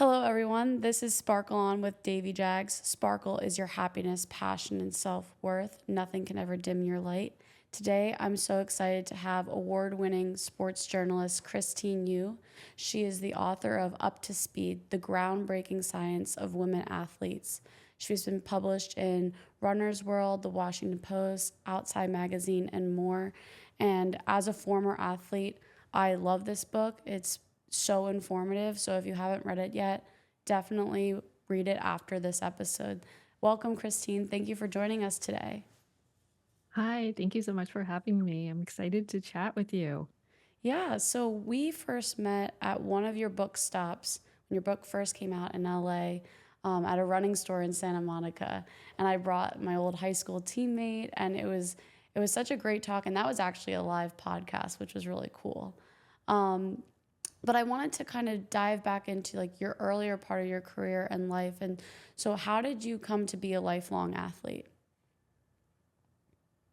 Hello, everyone. This is Sparkle On with Davy Jags. Sparkle is your happiness, passion, and self worth. Nothing can ever dim your light. Today, I'm so excited to have award winning sports journalist Christine Yu. She is the author of Up to Speed, the groundbreaking science of women athletes. She's been published in Runner's World, The Washington Post, Outside Magazine, and more. And as a former athlete, I love this book. It's so informative. So if you haven't read it yet, definitely read it after this episode. Welcome, Christine. Thank you for joining us today. Hi, thank you so much for having me. I'm excited to chat with you. Yeah, so we first met at one of your book stops when your book first came out in LA, at a running store in Santa Monica, and I brought my old high school teammate, and it was such a great talk, and that was actually a live podcast, which was really cool. Um, but I wanted to kind of dive back into like your earlier part of your career and life, and so how did you come to be a lifelong athlete?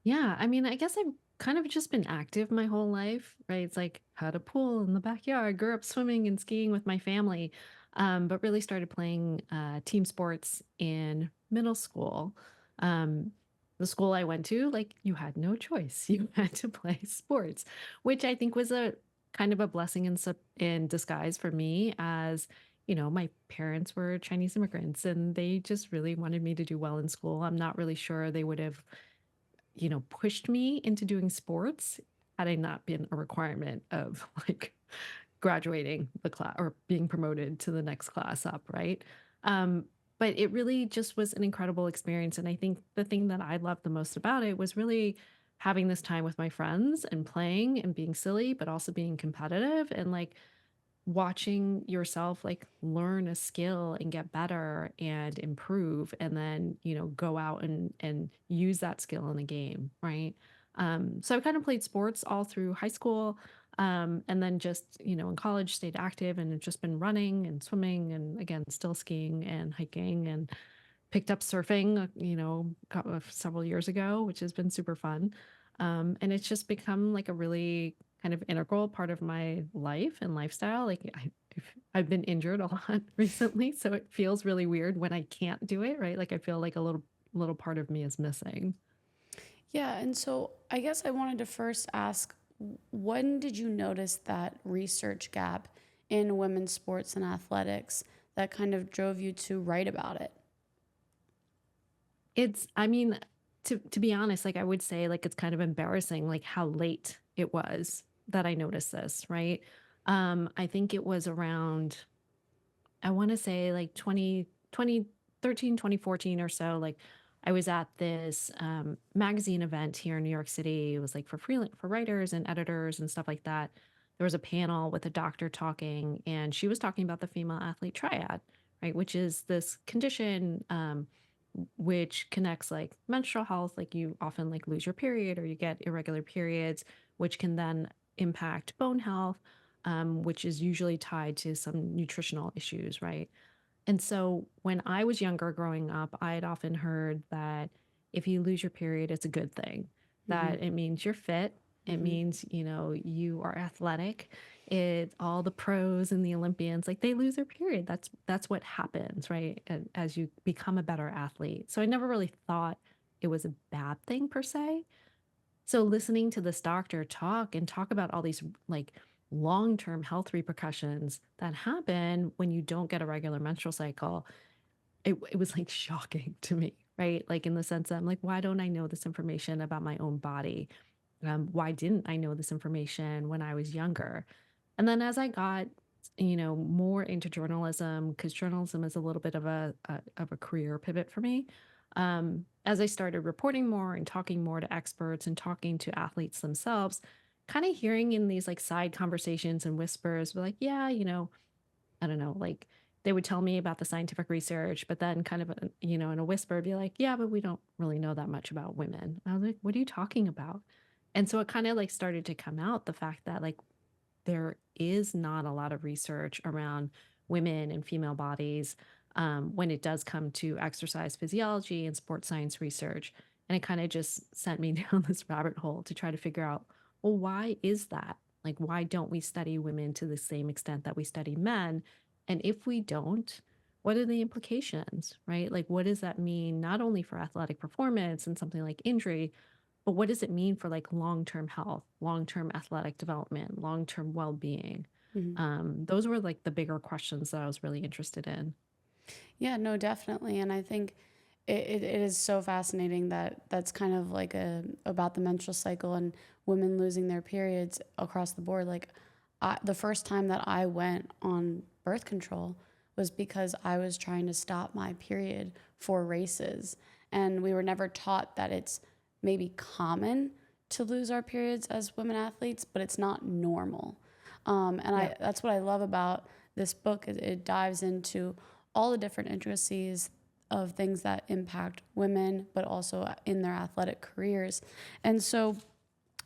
Yeah, I guess I've kind of just been active my whole life, right? It's like had a pool in the backyard, grew up swimming and skiing with my family, but really started playing team sports in middle school. Um, the school I went to, like, you had no choice. You had to play sports, which I think was a kind of a blessing in disguise for me as my parents were Chinese immigrants and they just really wanted me to do well in school. I'm not really sure they would have pushed me into doing sports had I not been a requirement of like graduating the class or being promoted to the next class up, right? Um, but it really just was an incredible experience. And I think the thing that I loved the most about it was really having this time with my friends and playing and being silly, but also being competitive and like watching yourself like learn a skill and get better and improve and then go out and use that skill in a game, right? So I kind of played sports all through high school, and then just in college stayed active and have just been running and swimming and again still skiing and hiking and picked up surfing several years ago, which has been super fun. And it's just become like a really kind of integral part of my life and lifestyle. I've been injured a lot recently, so it feels really weird when I can't do it, right? Like I feel like a little part of me is missing. Yeah, and so I guess I wanted to first ask, when did you notice that research gap in women's sports and athletics that kind of drove you to write about it? I mean, to be honest, like I would say like it's kind of embarrassing like how late it was that I noticed this, right? I think it was around I want to say like 2013, 2014 or so. Like I was at this magazine event here in New York City. It was like for writers and editors and stuff like that. There was a panel with a doctor talking, and she was talking about the female athlete triad, right? Which is this condition which connects like menstrual health, like you often like lose your period or you get irregular periods, which can then impact bone health, which is usually tied to some nutritional issues, right? And so when I was younger growing up, I had often heard that if you lose your period, it's a good thing, Mm-hmm. that it means you're fit. It Mm-hmm. means, you are athletic. It all the pros and the Olympians, like they lose their period. That's what happens, right? As you become a better athlete. So I never really thought it was a bad thing per se. So listening to this doctor talk about all these like long-term health repercussions that happen when you don't get a regular menstrual cycle, it was like shocking to me, right? Like in the sense that I'm like, why don't I know this information about my own body? Why didn't I know this information when I was younger? And then as I got, more into journalism, because journalism is a little bit of a career pivot for me. As I started reporting more and talking more to experts and talking to athletes themselves, kind of hearing in these like side conversations and whispers, like, yeah, I don't know, like they would tell me about the scientific research, but then kind of, in a whisper, be like, yeah, but we don't really know that much about women. I was like, what are you talking about? And so it kind of like started to come out the fact that like there is not a lot of research around women and female bodies when it does come to exercise physiology and sports science research. And it kind of just sent me down this rabbit hole to try to figure out, well, why is that? Like, why don't we study women to the same extent that we study men? And if we don't, what are the implications, right? Like, what does that mean not only for athletic performance and something like injury, but what does it mean for like long-term health, long-term athletic development, long-term well-being? Mhm. Those were like the bigger questions that I was really interested in. Yeah, no, definitely. And I think it is so fascinating that that's kind of like about the menstrual cycle and women losing their periods across the board. Like the first time that I went on birth control was because I was trying to stop my period for races. And we were never taught that it's maybe common to lose our periods as women athletes, but it's not normal. And Yep. that's what I love about this book. It dives into all the different intricacies of things that impact women, but also in their athletic careers. And so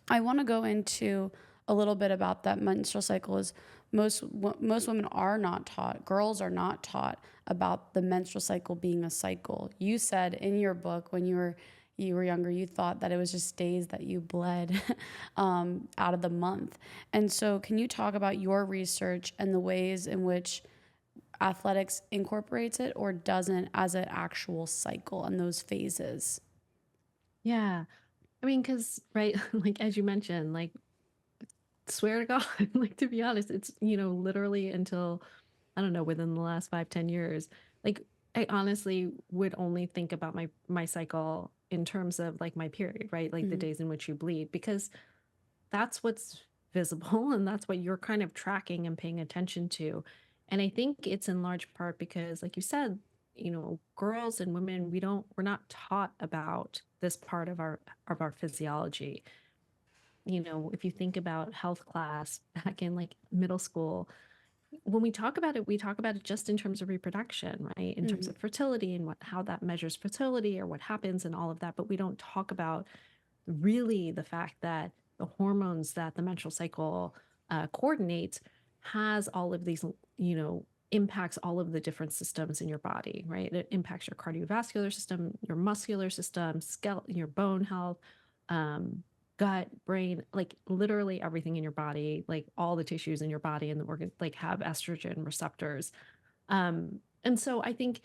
I want to go into a little bit about that menstrual cycle. Is most women are not taught, girls are not taught about the menstrual cycle being a cycle. You said in your book when you were younger, you thought that it was just days that you bled out of the month. And so, can you talk about your research and the ways in which athletics incorporates it or doesn't as an actual cycle and those phases? Yeah. I mean, because, right, like as you mentioned, like, swear to God, like to be honest, it's, literally until, I don't know, within the last 5, 10 years, like I honestly would only think about my cycle in terms of like my period, right? Like the Mm-hmm. days in which you bleed, because that's what's visible and that's what you're kind of tracking and paying attention to. And I think it's in large part because, like you said, girls and women, we're not taught about this part of our physiology. If you think about health class back in like middle school, when we talk about it, we talk about it just in terms of reproduction, right? In terms Mm-hmm. of fertility and how that measures fertility or what happens and all of that. But we don't talk about really the fact that the hormones that the menstrual cycle coordinates has all of these, impacts all of the different systems in your body, right? It impacts your cardiovascular system, your muscular system, skeleton, your bone health, um, gut, brain, like literally everything in your body, like all the tissues in your body and the organ, like have estrogen receptors. And so I think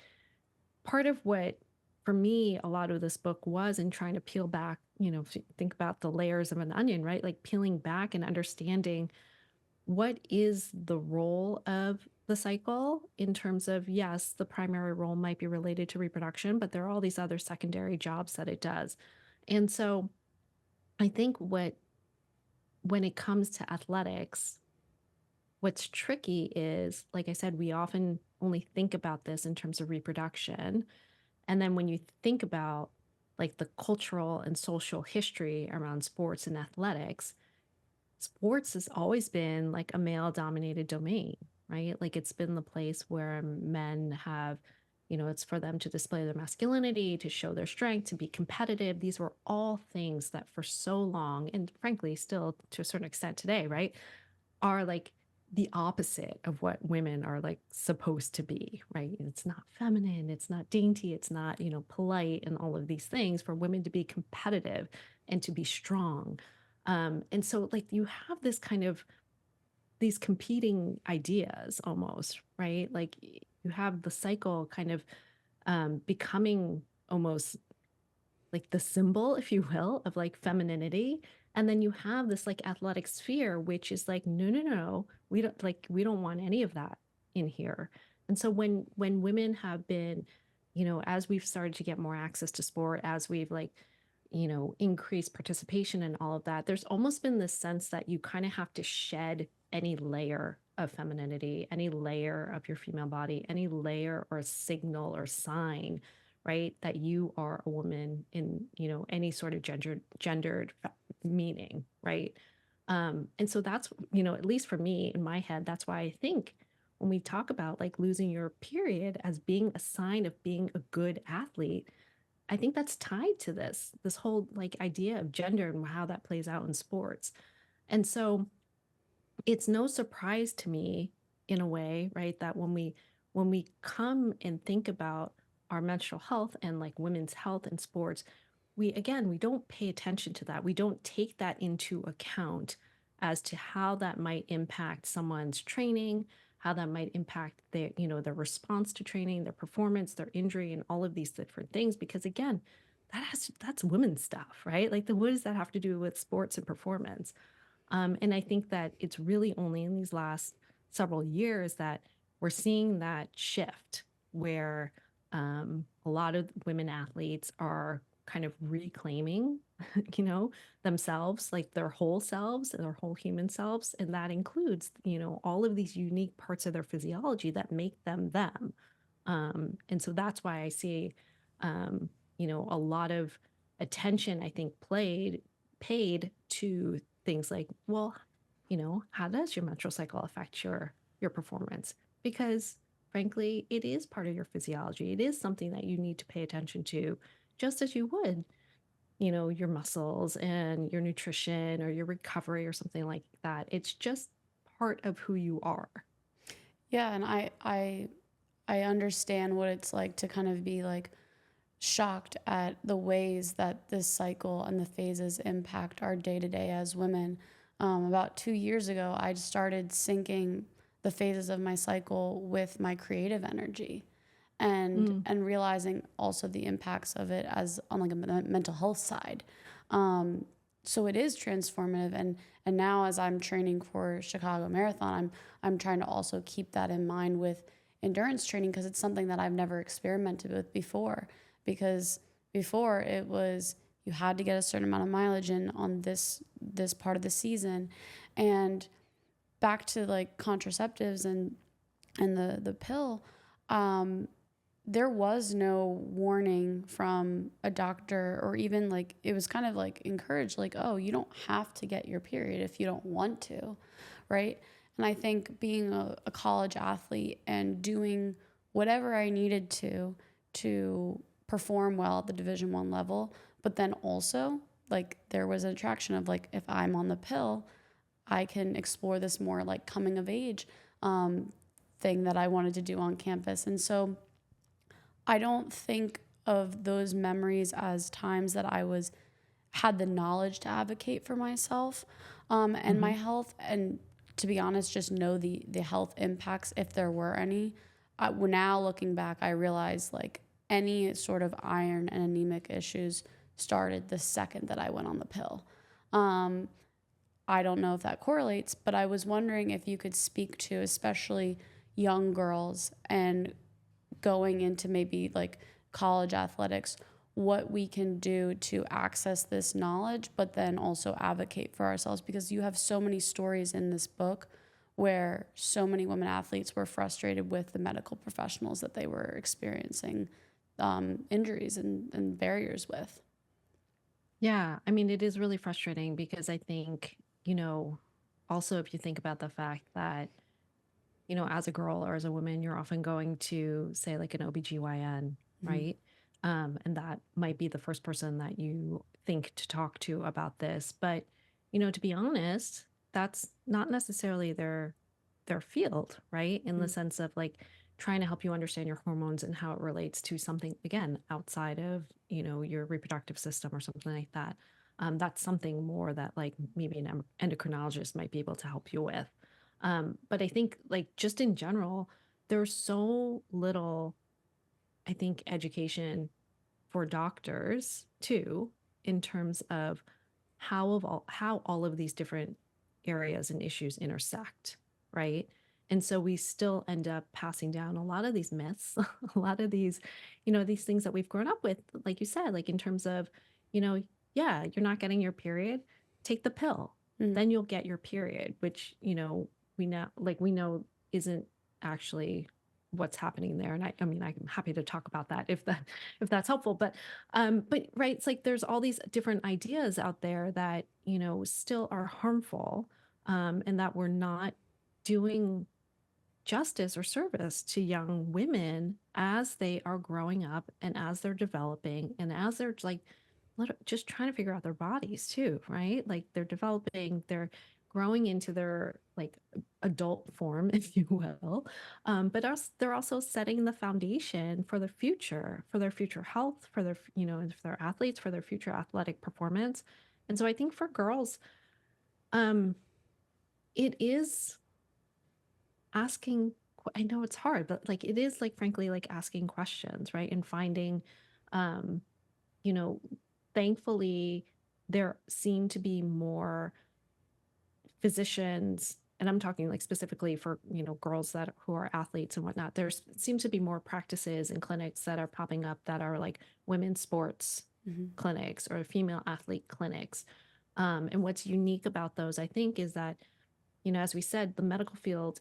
part of what for me a lot of this book was in trying to peel back, if you think about the layers of an onion, right? Like peeling back and understanding what is the role of the cycle in terms of, yes, the primary role might be related to reproduction, but there are all these other secondary jobs that it does. And so I think when it comes to athletics, what's tricky is, like I said, we often only think about this in terms of reproduction. And then when you think about like the cultural and social history around sports and athletics, sports has always been like a male dominated domain, right? Like it's been the place where men have, it's for them to display their masculinity, to show their strength, to be competitive. These were all things that for so long, and frankly, still to a certain extent today, right, are like the opposite of what women are like supposed to be, right? It's not feminine, it's not dainty, it's not, polite and all of these things for women to be competitive and to be strong. And so like you have this kind of these competing ideas almost, right? Like you have the cycle kind of becoming almost like the symbol, if you will, of like femininity. And then you have this like athletic sphere, which is like, no, no, no, we don't want any of that in here. And so when women have been, as we've started to get more access to sport, as we've like, increased participation and all of that, there's almost been this sense that you kind of have to shed any layer of femininity, any layer of your female body, any layer or signal or sign, right, that you are a woman in, any sort of gendered meaning, right? And so that's, at least for me in my head, that's why I think when we talk about like losing your period as being a sign of being a good athlete, I think that's tied to this whole like idea of gender and how that plays out in sports. And so it's no surprise to me in a way, right, that when we come and think about our menstrual health and like women's health in sports, we don't pay attention to that. We don't take that into account as to how that might impact someone's training, how that might impact their, their response to training, their performance, their injury, and all of these different things. Because again, that's women's stuff, right? Like, what does that have to do with sports and performance? And I think that it's really only in these last several years that we're seeing that shift where a lot of women athletes are kind of reclaiming, themselves, like their whole selves, their whole human selves. And that includes, all of these unique parts of their physiology that make them them. And so that's why I see, a lot of attention, I think, paid to things like, well, how does your menstrual cycle affect your performance? Because frankly, it is part of your physiology. It is something that you need to pay attention to, just as you would, your muscles and your nutrition or your recovery or something like that. It's just part of who you are. Yeah, and I understand what it's like to kind of be like shocked at the ways that this cycle and the phases impact our day to day as women. About 2 years ago, I started syncing the phases of my cycle with my creative energy, Mm, and realizing also the impacts of it as on like a mental health side. Um, so it is transformative, and now as I'm training for Chicago Marathon, I'm trying to also keep that in mind with endurance training because it's something that I've never experimented with before. Because before it was you had to get a certain amount of mileage in on this part of the season, and back to like contraceptives and the pill. Um, there was no warning from a doctor, or even like it was kind of like encouraged, like, oh, you don't have to get your period if you don't want to, right? And I think being a college athlete and doing whatever I needed to perform well at the Division 1 level, but then also like there was an attraction of like if I'm on the pill, I can explore this more like coming of age um, thing that I wanted to do on campus. And so I don't think of those memories as times that I was had the knowledge to advocate for myself and my hmm health, and to be honest, just know the health impacts if there were any. Now looking back, I realize like any sort of iron and anemic issues started the second that I went on the pill. Um, I don't know if that correlates, but I was wondering if you could speak to especially young girls and going into maybe like college athletics, what we can do to access this knowledge, but then also advocate for ourselves because you have so many stories in this book where so many women athletes were frustrated with the medical professionals that they were experiencing injuries and barriers with. Yeah, I mean, it is really frustrating because I think, also if you think about the fact that, as a girl or as a woman, you're often going to say like an OBGYN, Mm-hmm. right? And that might be the first person that you think to talk to about this. But, to be honest, that's not necessarily their field, right? In the sense of like trying to help you understand your hormones and how it relates to something again outside of, your reproductive system or something like that. That's something more that like maybe an endocrinologist might be able to help you with. But I think, like, just in general, there's so little, I think, education for doctors too, in terms of how all of these different areas and issues intersect, right? And so we still end up passing down a lot of these myths, a lot of these, these things that we've grown up with, like you said, like in terms of, you know, yeah, you're not getting your period, take the pill, Mm-hmm. then you'll get your period, which, we know isn't actually what's happening there. And I mean, I'm happy to talk about that if that's helpful. But right, it's like there's all these different ideas out there that, still are harmful, and that we're not doing justice or service to young women as they are growing up and as they're developing and as they're like just trying to figure out their bodies too, right? Like they're developing, they're growing into their like adult form, if you will. But they're also setting the foundation for the future, for their future health, for their, if they're athletes, for their future athletic performance. And so I think for girls, um, it is I know it's hard, but like it is like frankly like asking questions, right? And finding um you know, thankfully there seem to be more physicians, and I'm talking like specifically for, girls that who are athletes and whatnot. There seems to be more practices and clinics that are popping up that are like women's sports Hmm. clinics or female athlete clinics. And what's unique about those, I think, is that, as we said, the medical field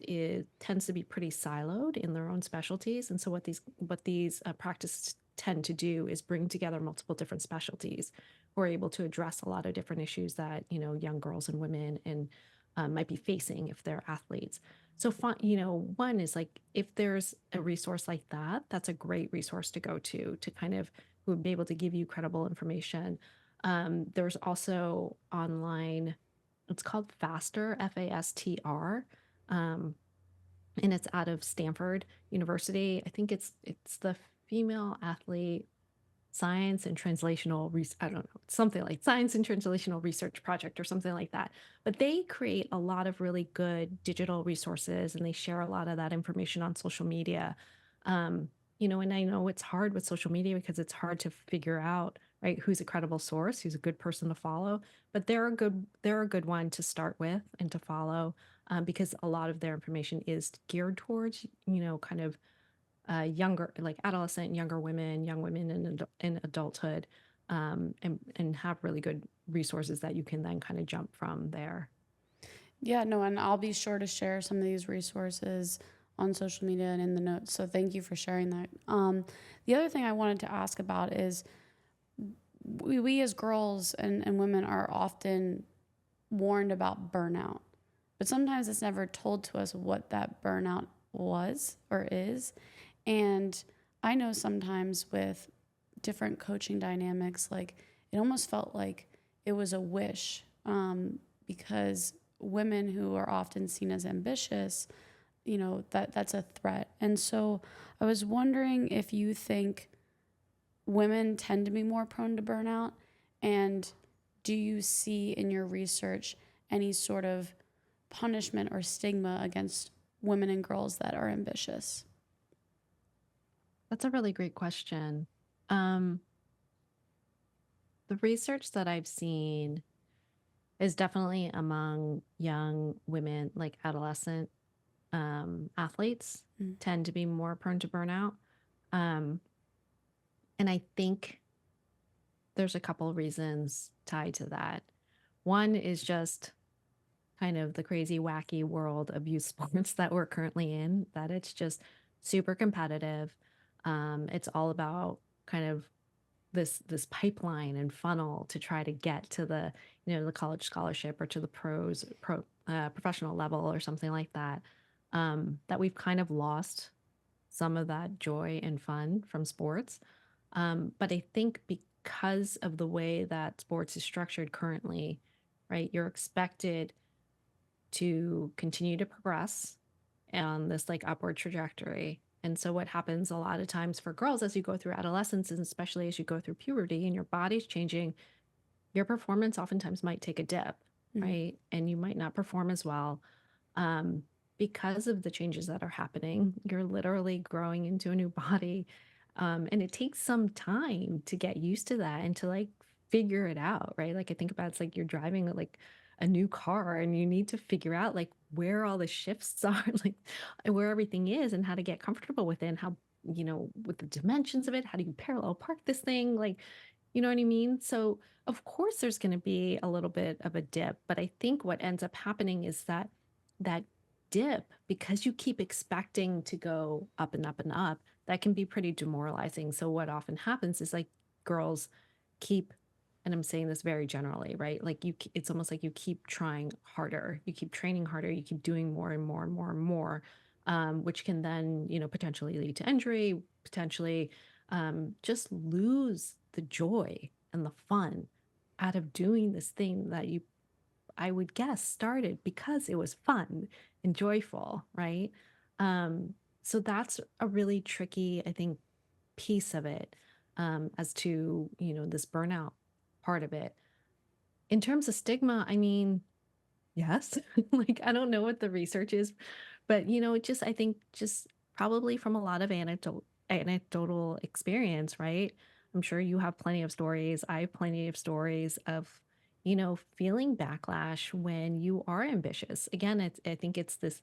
tends to be pretty siloed in their own specialties. And so what these practices tend to do is bring together multiple different specialties who are able to address a lot of different issues that, young girls and women and might be facing if they're athletes. So, one is like if there's a resource like that, that's a great resource to go to kind of who would be able to give you credible information. There's also online, it's called Faster, FASTR, um, and it's out of Stanford University. I think it's the Female Athlete Science and Translational I don't know, something like Science and Translational Research Project or something like that. But they create a lot of really good digital resources and they share a lot of that information on social media. Um, and I know it's hard with social media because it's hard to figure out, right, who's a credible source, who's a good person to follow. But they're a good one to start with and to follow, because a lot of their information is geared towards, kind of younger, like adolescent, younger women, young women in adulthood, and have really good resources that you can then kind of jump from there. Yeah, no, and I'll be sure to share some of these resources on social media and in the notes. So thank you for sharing that. The other thing I wanted to ask about is we as girls and women are often warned about burnout, but sometimes it's never told to us what that burnout was or is. And I know sometimes with different coaching dynamics, like it almost felt like it was a wish, because women who are often seen as ambitious, that's a threat. And so I was wondering if you think women tend to be more prone to burnout, and do you see in your research any sort of punishment or stigma against women and girls that are ambitious? That's a really great question. Um, the research that I've seen is definitely among young women, like adolescent athletes, Mm. tend to be more prone to burnout. Um, and I think there's a couple reasons tied to that. One is just kind of the crazy, wacky world of youth sports that we're currently in, that it's just super competitive. It's all about kind of this pipeline and funnel to try to get to the college scholarship or to the professional level or something like that. That we've kind of lost some of that joy and fun from sports. But I think because of the way that sports is structured currently, right, you're expected to continue to progress on this like upward trajectory. And so what happens a lot of times for girls as you go through adolescence and especially as you go through puberty and your body's changing, your performance oftentimes might take a dip, Mm. right? And you might not perform as well. Um, because of the changes that are happening, you're literally growing into a new body. And it takes some time to get used to that and to like figure it out, right? Like I think about it's like you're driving like a new car and you need to figure out like where all the shifts are, like where everything is and how to get comfortable with it and how, with the dimensions of it, how do you parallel park this thing? Like, you know what I mean? So of course there's going to be a little bit of a dip, but I think what ends up happening is that dip, because you keep expecting to go up and up and up, that can be pretty demoralizing. So what often happens is like girls keep, and I'm saying this very generally, right? Like it's almost like you keep trying harder, you keep training harder, you keep doing more and more and more and more, which can then, potentially lead to injury, potentially just lose the joy and the fun out of doing this thing that you, I would guess, started because it was fun and joyful, right? Um, so that's a really tricky, I think, piece of it, as to, this burnout part of it. In terms of stigma, I mean, yes, like I don't know what the research is But, just I think just probably from a lot of anecdotal experience, right? I'm sure you have plenty of stories. I have plenty of stories of, feeling backlash when you are ambitious. Again, I think it's this,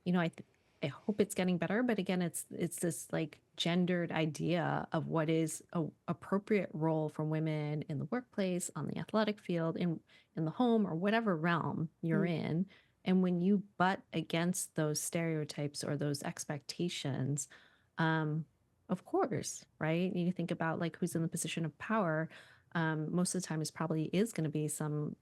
I hope it's getting better, but again, it's this like gendered idea of what is a appropriate role for women in the workplace, on the athletic field, in the home, or whatever realm you're Mm. in. And when you butt against those stereotypes or those expectations, um, of course, right? You think about like who's in the position of power. Most of the time, is probably is going to be some,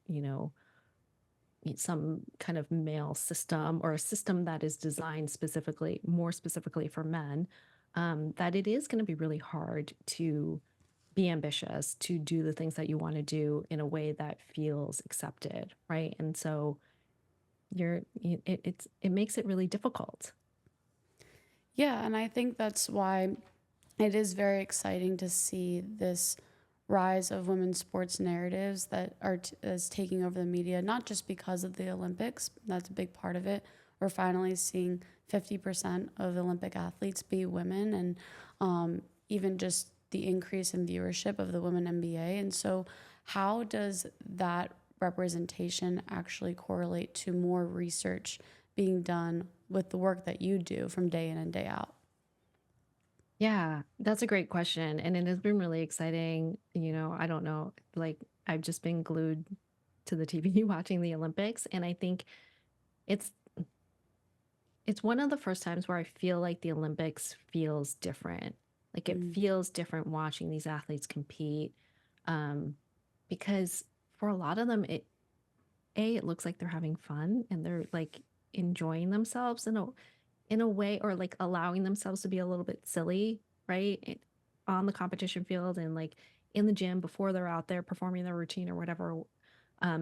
some kind of male system or a system that is designed specifically, more specifically for men, that it is going to be really hard to be ambitious, to do the things that you want to do in a way that feels accepted, right? And so it makes it really difficult. Yeah, and I think that's why it is very exciting to see this rise of women's sports narratives that is taking over the media, not just because of the Olympics. That's a big part of it. We're finally seeing 50% of Olympic athletes be women, and even just the increase in viewership of the Women NBA. And so, how does that representation actually correlate to more research being done with the work that you do from day in and day out? Yeah, that's a great question. And it has been really exciting. I don't know, like I've just been glued to the TV watching the Olympics. And I think it's it's one of the first times where I feel like the Olympics feels different. Like it Mm, feels different watching these athletes compete. Um, because for a lot of them, it looks like they're having fun and they're like enjoying themselves in a way, or like allowing themselves to be a little bit silly, right? On the competition field and like in the gym before they're out there performing their routine or whatever,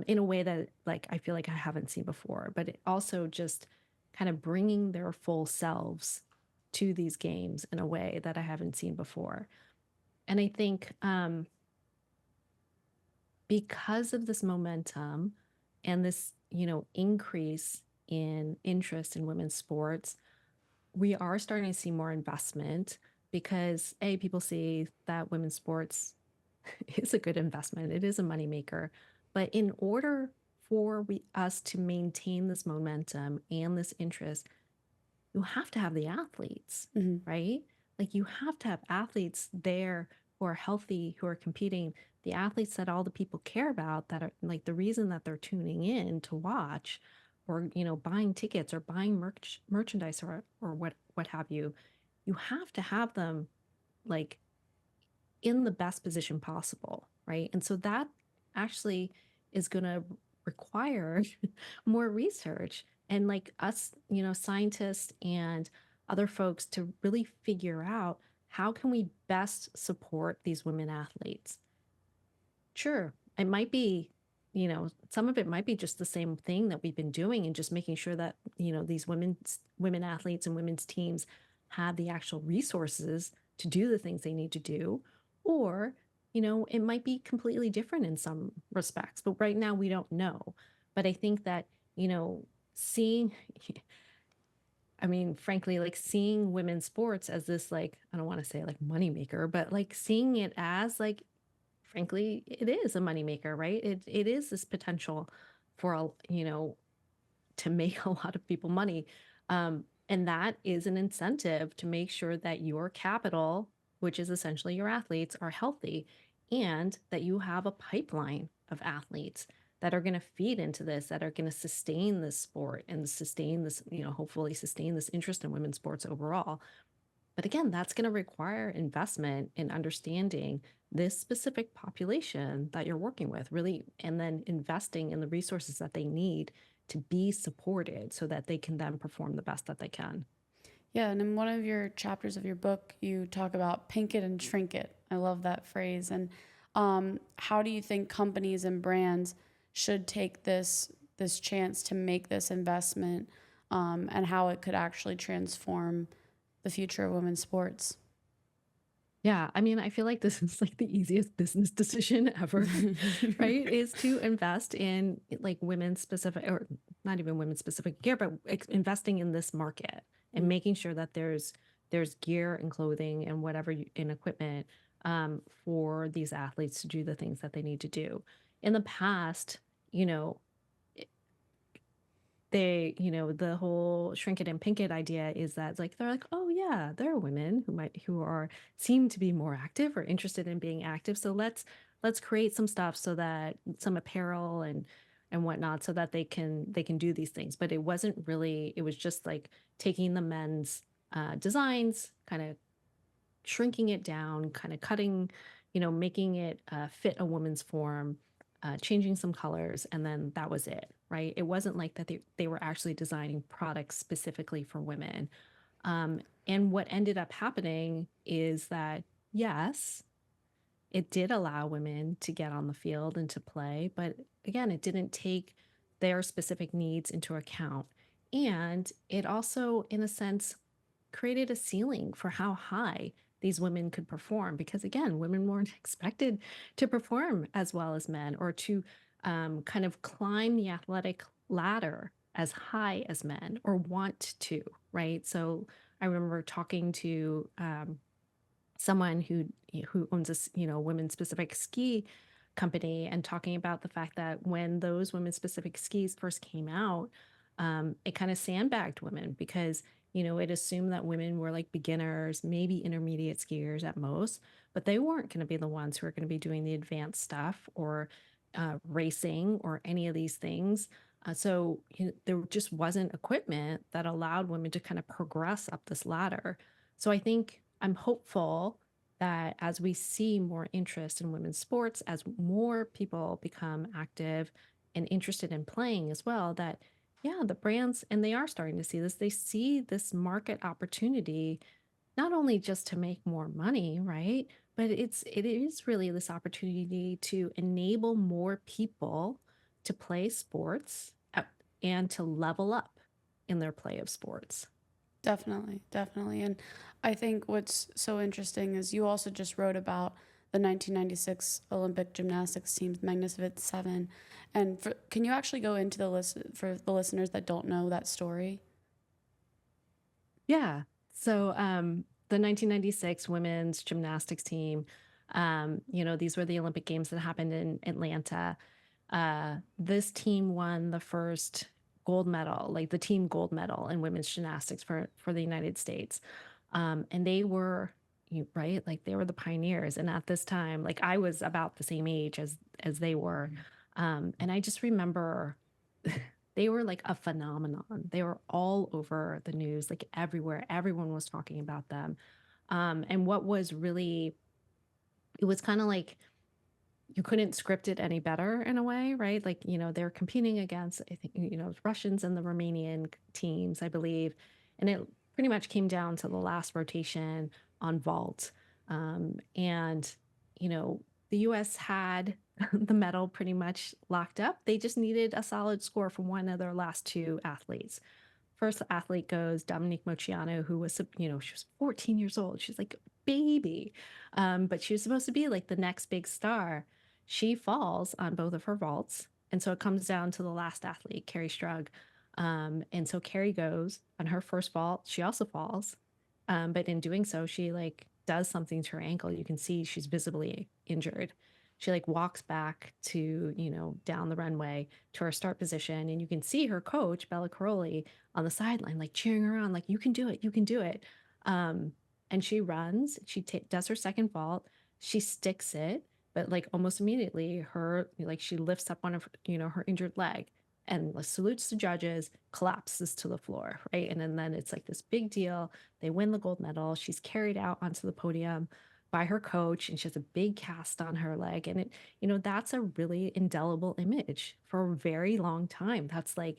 in a way that like I feel like I haven't seen before. But it also just kind of bringing their full selves to these games in a way that I haven't seen before. And I think because of this momentum and this, increase in interest in women's sports, we are starting to see more investment because people see that women's sports is a good investment. It is a moneymaker. But in order for us to maintain this momentum and this interest, you have to have the athletes, mhm. right? Like you have to have athletes there who are healthy, who are competing, the athletes that all the people care about, that are like the reason that they're tuning in to watch, or buying tickets or buying merchandise, or what have you. You have to have them like in the best position possible, right? And so that actually is going to require more research and like us, scientists and other folks to really figure out how can we best support these women athletes. Sure, it might be, some of it might be just the same thing that we've been doing and just making sure that, these women athletes and women's teams have the actual resources to do the things they need to do. Or, it might be completely different in some respects, but right now we don't know. But I think that, seeing I mean, frankly, like seeing women's sports as this like, I don't want to say like moneymaker, but like seeing it as like, frankly, it is a moneymaker, right? It is this potential for to make a lot of people money. And that is an incentive to make sure that your capital, which is essentially your athletes, are healthy, and that you have a pipeline of athletes that are going to feed into this, that are going to sustain this sport and sustain this, hopefully sustain this interest in women's sports overall. But again, that's going to require investment in understanding this specific population that you're working with, really, and then investing in the resources that they need to be supported so that they can then perform the best that they can. Yeah, and in one of your chapters of your book, you talk about pink it and shrink it. I love that phrase. And how do you think companies and brands should take this chance to make this investment, and how it could actually transform the future of women's sports? Yeah, I mean, I feel like this is like the easiest business decision ever, right? Is to invest in like women's specific or not even women's specific gear, but investing in this market and Mm. making sure that there's gear and clothing and whatever and equipment for these athletes to do the things that they need to do. In the past, you know, the whole shrink it and pink it idea is that like they're like, oh yeah, there are women who are seem to be more active or interested in being active. So let's create some stuff so that some apparel and whatnot so that they can do these things. But it wasn't really, it was just like taking the men's designs, kind of shrinking it down, kind of cutting, making it fit a woman's form, changing some colors, and then that was it, right? It wasn't like that they were actually designing products specifically for women. And what ended up happening is that, yes, it did allow women to get on the field and to play, but again, it didn't take their specific needs into account. And it also, in a sense, created a ceiling for how high these women could perform because again women weren't expected to perform as well as men or to kind of climb the athletic ladder as high as men or want to, right? So I remember talking to someone who owns a women specific ski company and talking about the fact that when those women specific skis first came out, it kind of sandbagged women because it assumed that women were like beginners, maybe intermediate skiers at most, but they weren't going to be the ones who are going to be doing the advanced stuff or racing or any of these things. So there just wasn't equipment that allowed women to kind of progress up this ladder. So I think I'm hopeful that as we see more interest in women's sports, as more people become active and interested in playing as well, that yeah, the brands, and they are starting to see this, they see this market opportunity, not only just to make more money, right? But it is really this opportunity to enable more people to play sports and to level up in their play of sports. Definitely, definitely. And I think what's so interesting is you also just wrote about the 1996 Olympic gymnastics team's Magnificent Seven. And can you actually go into the list for the listeners that don't know that story? Yeah. So the 1996 women's gymnastics team, these were the Olympic Games that happened in Atlanta. This team won the first gold medal, like the team gold medal in women's gymnastics for the United States. And they were right, like they were the pioneers. And at this time, like I was about the same age as they were. And I just remember they were like a phenomenon. They were all over the news, like everywhere. Everyone was talking about them. And what was really, it was kind of like you couldn't script it any better in a way, right? Like, they're competing against, I think, Russians and the Romanian teams, I believe. And it pretty much came down to the last rotation on vault. And, the US had the medal pretty much locked up. They just needed a solid score from one of their last two athletes. First athlete goes Dominique Moceanu, who was, she was 14 years old. She's like a baby. But she was supposed to be like the next big star. She falls on both of her vaults. And so it comes down to the last athlete, Carrie Strug. And so Carrie goes on her first vault. She also falls. But in doing so, she like does something to her ankle. You can see she's visibly injured. She like walks back to, down the runway to her start position. And you can see her coach, Bella Caroli, on the sideline, like cheering her on, like, you can do it, you can do it. And she runs, she does her second vault, she sticks it, but like almost immediately, like she lifts up one of, her injured leg and like, salutes the judges, collapses to the floor, right? And then it's like this big deal. They win the gold medal. She's carried out onto the podium by her coach, and she has a big cast on her leg. And that's a really indelible image for a very long time. That's like,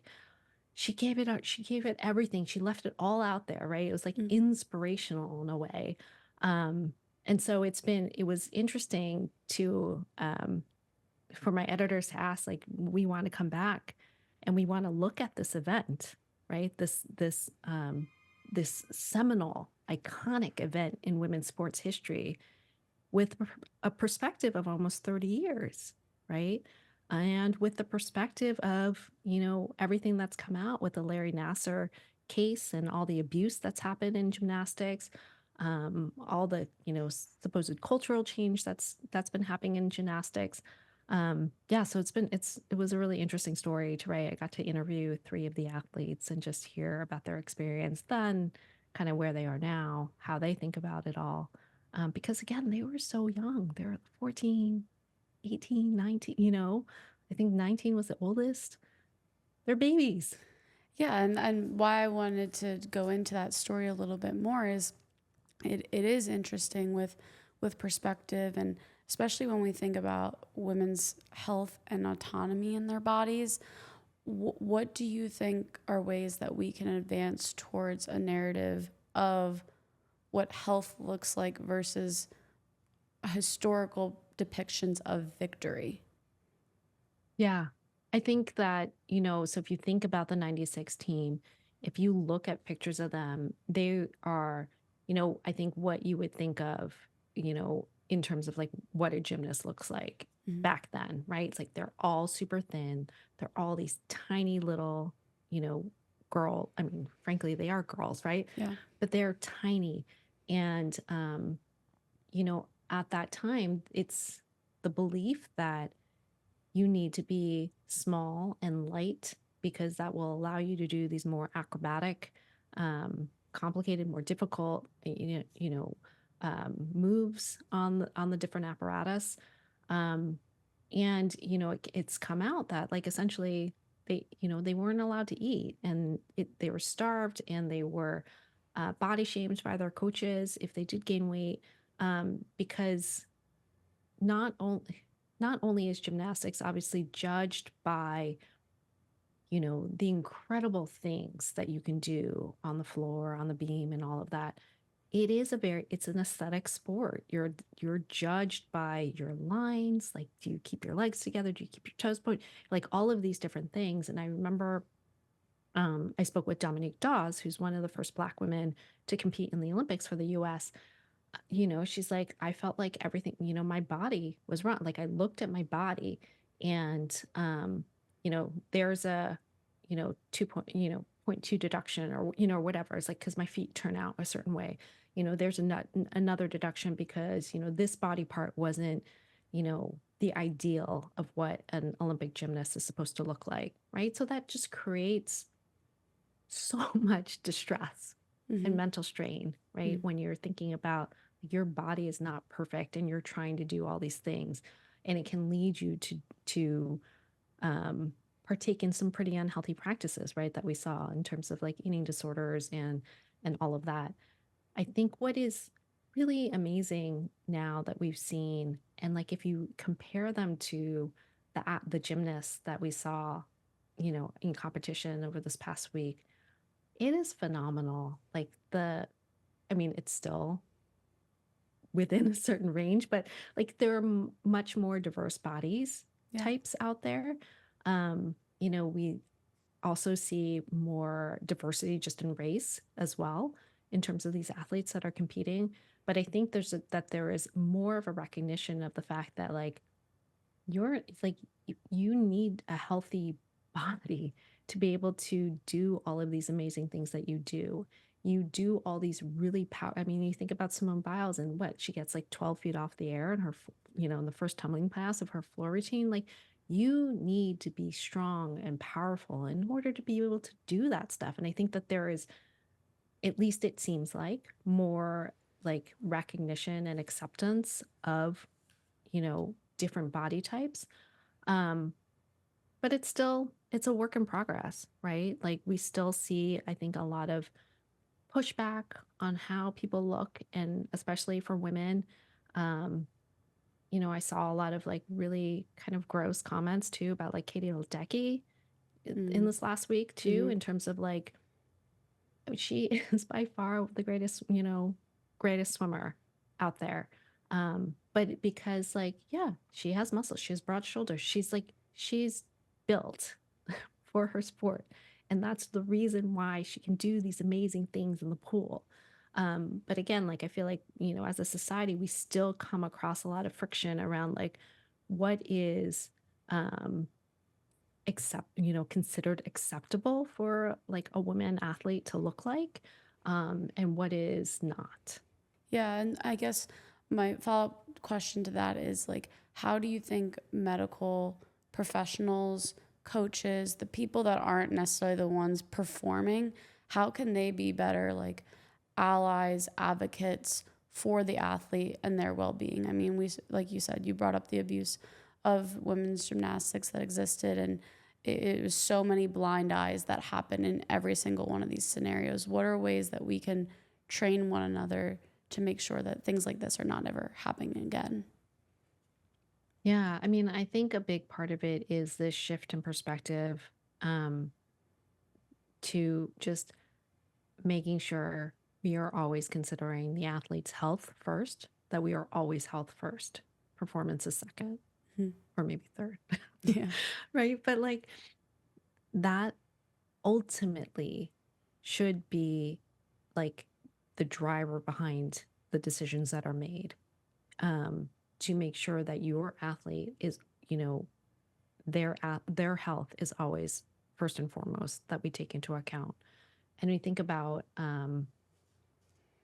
she gave it out, she gave it everything. She left it all out there, right? It was like Mm. inspirational in a way. Um, and so it was interesting to for my editors to ask, like, we want to come back and we want to look at this event, right? This seminal, iconic event in women's sports history with a perspective of almost 30 years, right? And with the perspective of, everything that's come out with the Larry Nasser case and all the abuse that's happened in gymnastics, all the, supposed cultural change that's been happening in gymnastics. Yeah, so it was a really interesting story to write. I got to interview three of the athletes and just hear about their experience then, kind of where they are now, how they think about it all. Because again, they were so young. They were 14, 18, 19, I think 19 was the oldest. They're babies. Yeah, and why I wanted to go into that story a little bit more is it is interesting with perspective, and especially when we think about women's health and autonomy in their bodies. What do you think are ways that we can advance towards a narrative of what health looks like versus historical depictions of victory? Yeah. I think that, so if you think about the 96 team, if you look at pictures of them, they are, I think what you would think of, in terms of like what a gymnast looks like Mhm. back then, right? It's like they're all super thin. They're all these tiny little, you know, I mean, frankly, they are girls, right? Yeah. But they're tiny. And, at that time, it's the belief that you need to be small and light because that will allow you to do these more acrobatic, complicated, more difficult, moves on the different apparatus. Um, and it's come out that like essentially they weren't allowed to eat, and they were starved, and they were body shamed by their coaches if they did gain weight, because not only is gymnastics obviously judged by, the incredible things that you can do on the floor, on the beam, and all of that. It's an aesthetic sport. You're judged by your lines, like do you keep your legs together? Do you keep your toes pointed? Like all of these different things. And I remember I spoke with Dominique Dawes, who's one of the first Black women to compete in the Olympics for the US. She's like, I felt like everything, my body was wrong. Like I looked at my body, and there's a, 0.2 deduction, or, whatever. It's like, cause my feet turn out a certain way, there's another deduction because, this body part wasn't, the ideal of what an Olympic gymnast is supposed to look like. Right. So that just creates so much distress and Hmm. mental strain, right? When you're thinking about your body is not perfect and you're trying to do all these things, and it can lead you to um, partake in some pretty unhealthy practices, right? That we saw in terms of like eating disorders and all of that. I think what is really amazing now that we've seen, and like if you compare them to the gymnasts that we saw, in competition over this past week, it is phenomenal. I mean, it's still within a certain range, but like there are much more diverse bodies Yeah. types out there. We also see more diversity just in race as well in terms of these athletes that are competing. But I think that there is more of a recognition of the fact that like it's like you need a healthy body to be able to do all of these amazing things that you do. You do all these really I mean, you think about Simone Biles and what she gets like 12 feet off the air in in the first tumbling pass of her floor routine. Like, you need to be strong and powerful in order to be able to do that stuff. And I think that there is, at least it seems like, more like recognition and acceptance of, different body types. um, but it's a work in progress, right? Like we still see, I think, a lot of pushback on how people look, and especially for women. Um, I saw a lot of like really kind of gross comments too about like Katie Ledecky in Mm-hmm. this last week too, in terms of like she is by far the greatest swimmer out there. But because like, yeah, she has muscles, she has broad shoulders, she's built for her sport. And that's the reason why she can do these amazing things in the pool. But again, like I feel like, as a society, we still come across a lot of friction around like what is um, considered acceptable for like a woman athlete to look like, and what is not. Yeah, and I guess my follow-up question to that is like, how do you think medical professionals, coaches, the people that aren't necessarily the ones performing, how can they be better like allies, advocates for the athlete and their well-being? I mean, like you said, you brought up the abuse of women's gymnastics that existed, and it was so many blind eyes that happen in every single one of these scenarios. What are ways that we can train one another to make sure that things like this are not ever happening again? Yeah, I mean, I think a big part of it is this shift in perspective, um, to just making sure we are always considering the athlete's health first, that we are always health first. Performance is second, Mhm. or maybe third. Yeah. Right? But like that ultimately should be like the driver behind the decisions that are made, um, to make sure that your athlete is, you know, their health is always first and foremost that we take into account. And we think about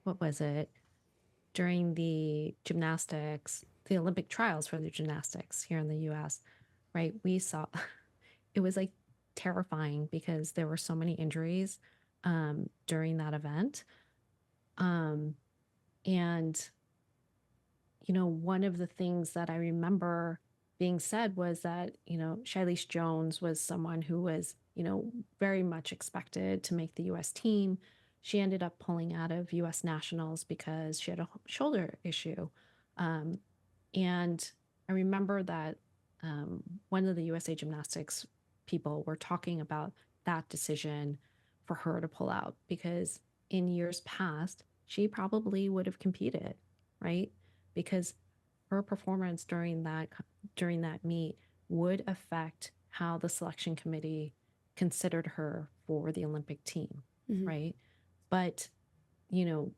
what was it during the gymnastics, the Olympic trials for the gymnastics here in the US, right? We saw it was like terrifying because there were so many injuries during that event. Um, and one of the things that I remember being said was that, Shilese Jones was someone who was, very much expected to make the US team. She ended up pulling out of US nationals because she had a shoulder issue. Um, and I remember that one of the USA Gymnastics people were talking about that decision for her to pull out because in years past, she probably would have competed, right? Because her performance during that meet would affect how the selection committee considered her for the Olympic team, Hmm. right? But you know,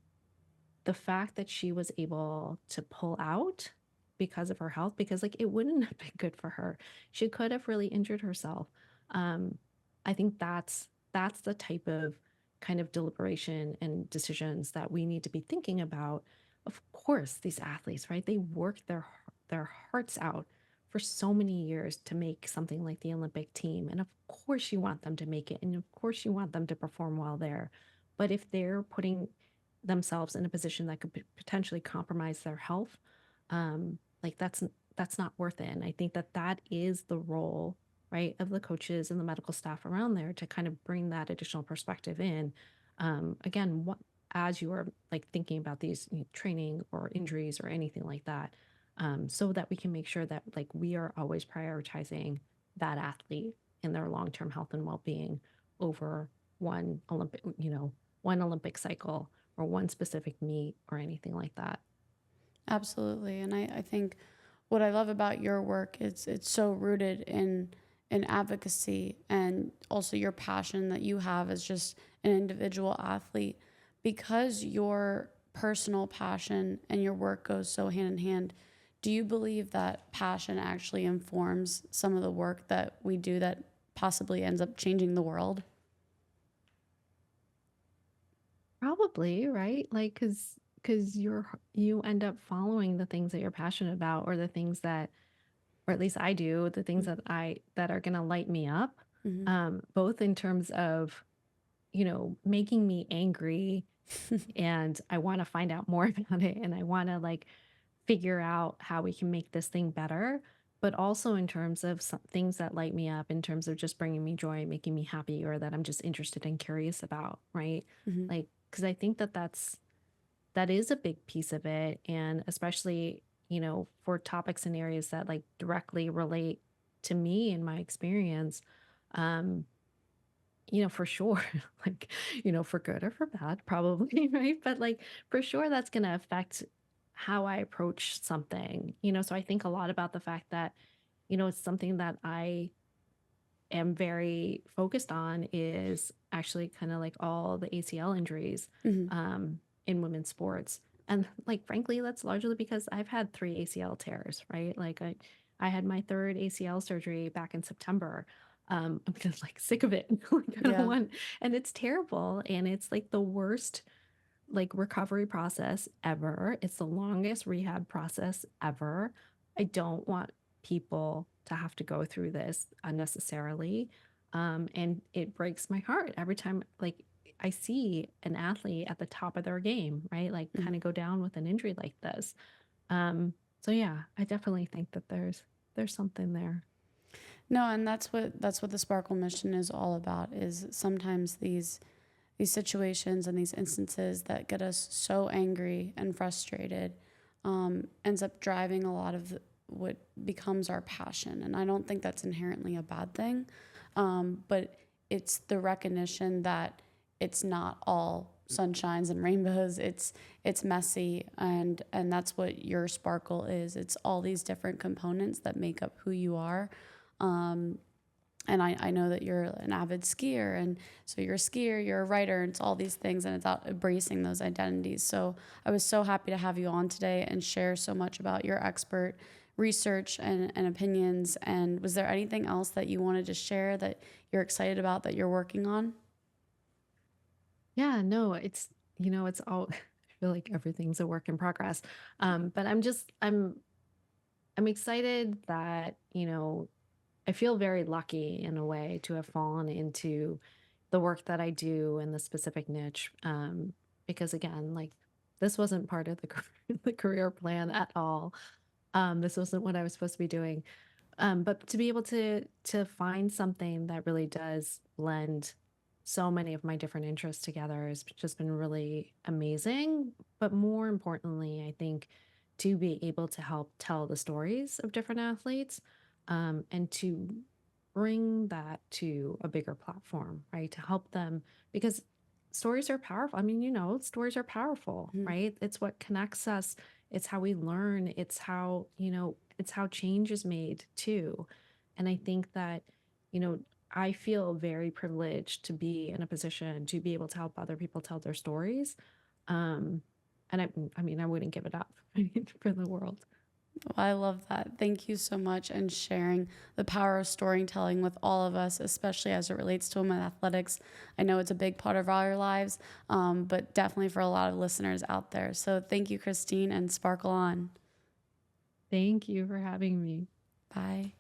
the fact that she was able to pull out because of her health, because like it wouldn't have been good for her. She could have really injured herself. Um, I think that's the type of kind of deliberation and decisions that we need to be thinking about. Of course, these athletes, right? They work their hearts out for so many years to make something like the Olympic team. And of course you want them to make it. And of course you want them to perform well there. But if they're putting themselves in a position that could potentially compromise their health, like that's not worth it. And I think that that is the role, right, of the coaches and the medical staff around there to kind of bring that additional perspective in. Again, what as you are like thinking about these training or injuries or anything like that, so that we can make sure that like we are always prioritizing that athlete and their long-term health and well-being over one Olympic, one Olympic cycle or one specific meet or anything like that. Absolutely. And I think what I love about your work is it's so rooted in advocacy and also your passion that you have as just an individual athlete, because your personal passion and your work goes so hand in hand. Do you believe that passion actually informs some of the work that we do that possibly ends up changing the world? Probably, right? Like cuz you end up following the things that you're passionate about or the things that or at least I do, the things that are going to light me up, Mm-hmm. both in terms of, making me angry and I want to find out more about it and I want to like figure out how we can make this thing better, but also in terms of some things that light me up in terms of just bringing me joy, making me happy, or that I'm just interested and curious about, right? Hmm. Like, because I think that that is a big piece of it, and especially for topics and areas that like directly relate to me and my experience. Um, for sure, like, for good or for bad, probably, right? But like, for sure, that's going to affect how I approach something, So I think a lot about the fact that, it's something that I am very focused on is actually kind of like all the ACL injuries Hmm. in women's sports. And like, frankly, that's largely because I've had three ACL tears, right? Like, I had my third ACL surgery back in September. I'm just like sick of it. Like I don't Yeah. want, and it's terrible. And it's like the worst like recovery process ever. It's the longest rehab process ever. I don't want people to have to go through this unnecessarily. And it breaks my heart every time like I see an athlete at the top of their game, right? Like Mhm. kind of go down with an injury like this. Um, so yeah, I definitely think that there's something there. No, and that's what the Sparkle mission is all about. Is sometimes these situations and these instances that get us so angry and frustrated ends up driving a lot of what becomes our passion. And I don't think that's inherently a bad thing, but it's the recognition that it's not all sunshines and rainbows. It's messy, and that's what your sparkle is. It's all these different components that make up who you are. Um, and I know that you're an avid skier, and so you're a skier, you're a writer, and it's all these things, and it's about embracing those identities. So I was so happy to have you on today and share so much about your expert research and opinions. And was there anything else that you wanted to share that you're excited about that you're working on? Yeah, no, it's all I feel like everything's a work in progress. But I'm excited that, I feel very lucky in a way to have fallen into the work that I do in the specific niche. Because again, like this wasn't part of the the career plan at all. This wasn't what I was supposed to be doing. But to be able to find something that really does blend so many of my different interests together has just been really amazing. But more importantly, I think to be able to help tell the stories of different athletes, and to bring that to a bigger platform, right? To help them because stories are powerful. I mean, stories are powerful, Mhm. right? It's what connects us. It's how we learn. It's how change is made too. And I think that, you know, I feel very privileged to be in a position to be able to help other people tell their stories. Um, and I mean, I wouldn't give it up for the world. Well, I love that. Thank you so much and sharing the power of storytelling with all of us, especially as it relates to women athletics. I know it's a big part of our lives, but definitely for a lot of listeners out there. So thank you, Christine, and sparkle on. Thank you for having me. Bye.